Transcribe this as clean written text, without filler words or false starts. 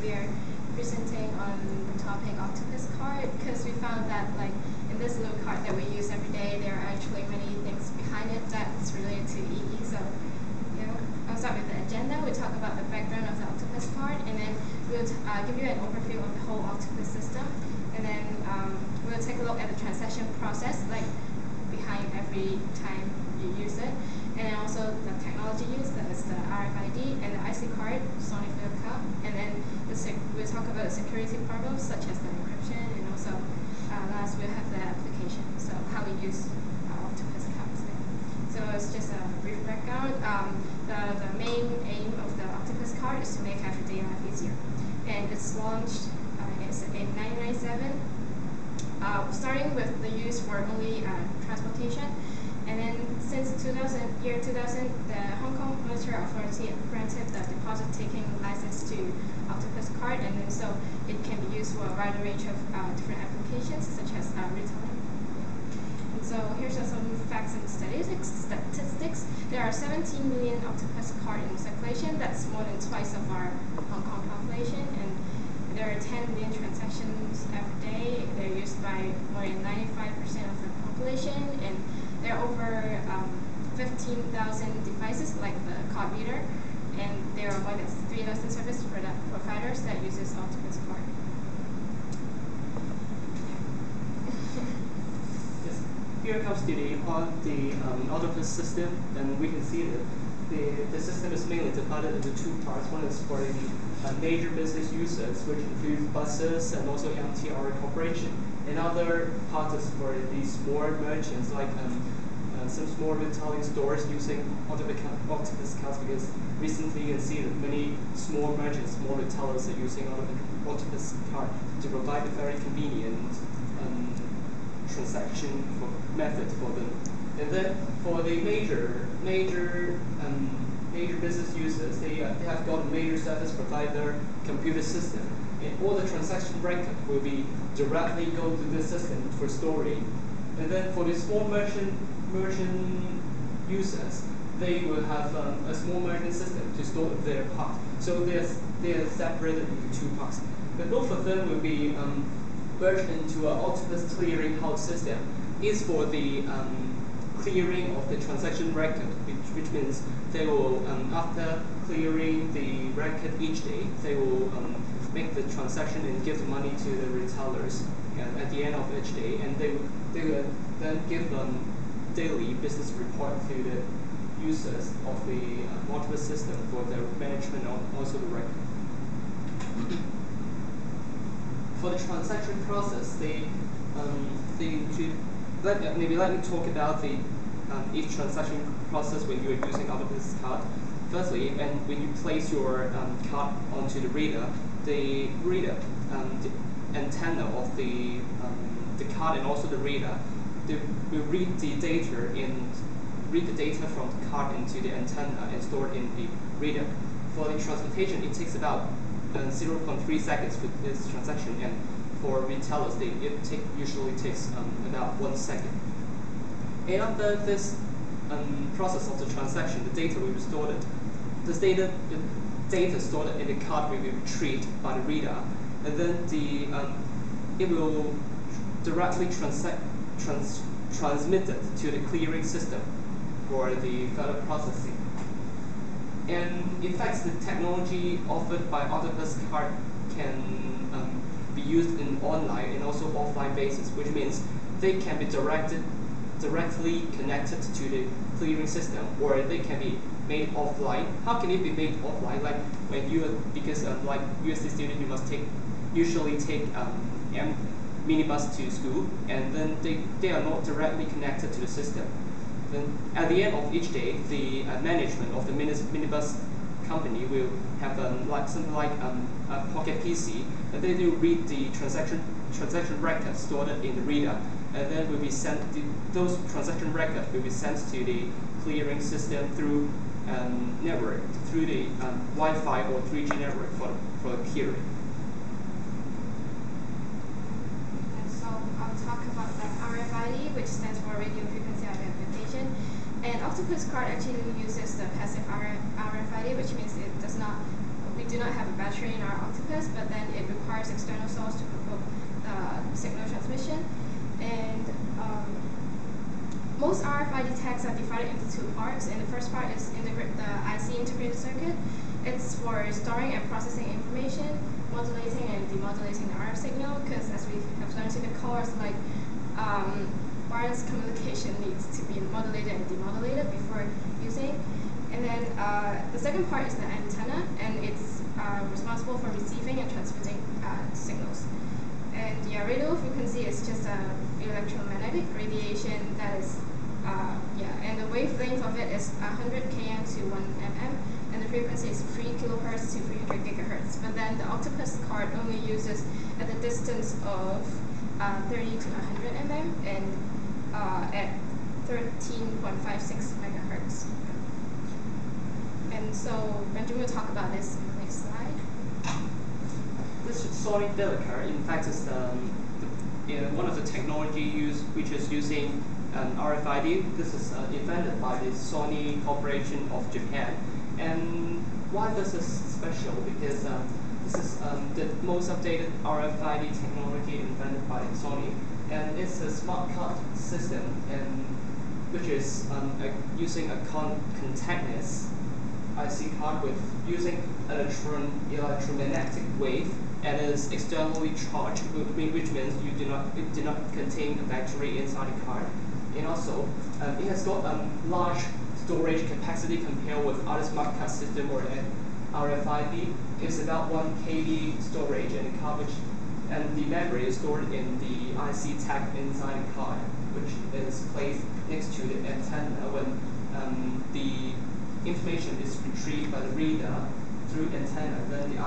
we are presenting on the topic Octopus card, because we found that in this little card that we use every day, there are actually many things behind it that's related to EE. So I'll start with the agenda. We'll talk about the background of the Octopus card, and then we'll give you an overview of the whole Octopus system, and then we'll take a look at the transaction process, behind every time you use it, and then also the technology used, that is the RFID and the IC card, Sonic Field Cup, and then we'll talk about the security problems such as the encryption, and also last we'll have the application, so how we use Octopus cards there. So it's just a brief background. The main aim of the Octopus card is to make everyday life easier, and it's launched in 1997. Starting with the use for only transportation, and then since 2000, the Hong Kong Monetary Authority granted the deposit-taking license to Octopus card, and then so it can be used for a wide range of different applications, such as retailing. And so here's some facts and statistics. There are 17 million Octopus cards in circulation. That's more than twice of our Hong Kong population, and there are 10 million transactions every day. They're used by more than 95% of the population, and there are over 15,000 devices like the card reader, and there are more than 3,000 service providers that uses Octopus card. Yes. Here comes to the Octopus system, and we can see that the system is mainly divided into two parts. One is for the major business users, which includes buses and also MTR corporation. Another part is for the small merchants, like some small retailing stores using Octopus cards, because recently you can see that many small merchants, small retailers are using Octopus card to provide a very convenient transaction method for them. And then for the major business users, they have got a major service provider computer system, and all the transaction record will be directly go to this system for storing. And then for the small merchant users, they will have a small merchant system to store their part. So they are separated into two parts. But both of them will be merged into an Octopus clearing house system. Is for the clearing of the transaction record, which means they will, after clearing the record each day, they will make the transaction and give the money to the retailers at the end of each day, and they will then give daily business report to the users of the Octopus system for their management and also the record. For the transaction process, they include. Let me talk about the each transaction process when you are using Octopus card. Firstly, when you place your card onto the reader, the antenna of the card and also the reader, they will read the data from the card into the antenna and store it in the reader. For the transportation, it takes about 0.3 seconds for this transaction, and for retailers, it usually takes about 1 second. And after this process of the transaction, the data will be stored. The data stored in the card will be retrieved by the reader, and then it will directly transmitted to the clearing system for the further processing. And in fact, the technology offered by Octopus card can be used in online and also offline basis, which means they can be directly connected to the clearing system, or they can be made offline. How can it be made offline? Like when because like USC student, you must usually take minibus to school, and then they are not directly connected to the system. Then at the end of each day, the management of the minibus company will have something like a pocket PC, and they will read the transaction record stored in the reader, and then will be sent. Those transaction records will be sent to the clearing system through network, through the Wi-Fi or 3G network for the clearing. And so I'll talk about the RFID, which stands for radio frequency identification. And Octopus card actually uses the passive RFID, which means it does not we do not have a battery in our Octopus, but then it requires external source to provoke the signal transmission. And most RFID tags are divided into two parts, and the first part is the IC integrated circuit. It's for storing and processing information, modulating and demodulating the RF signal, because as we have learned in the course, like wireless communication needs to be modulated and demodulated before using. And then the second part is the antenna, and it's responsible for receiving and transmitting signals. And yeah, radio frequency is just electromagnetic radiation that is, and the wavelength of it is 100 km to 1 mm, and the frequency is 3 kilohertz to 300 gigahertz. But then the Octopus card only uses at the distance of 30 to 100 mm and at 13.56 megahertz. And so Benjamin will talk about this in the next slide. This Sony ELEC001, in fact, is one of the technology used, which is using RFID. This is invented by the Sony Corporation of Japan. And why this is special? Because this is the most updated RFID technology invented by Sony, and it's a smart card system, and which is using a contactless IC card with using electromagnetic wave, and is externally charged, which means it do not contain a battery inside the card. And also, it has got large storage capacity compared with other smart card system or RFID. It's about 1 KB storage in the card, and the memory is stored in the IC tag inside the card, which is placed next to the antenna when the information is retrieved by the reader through antenna. Then the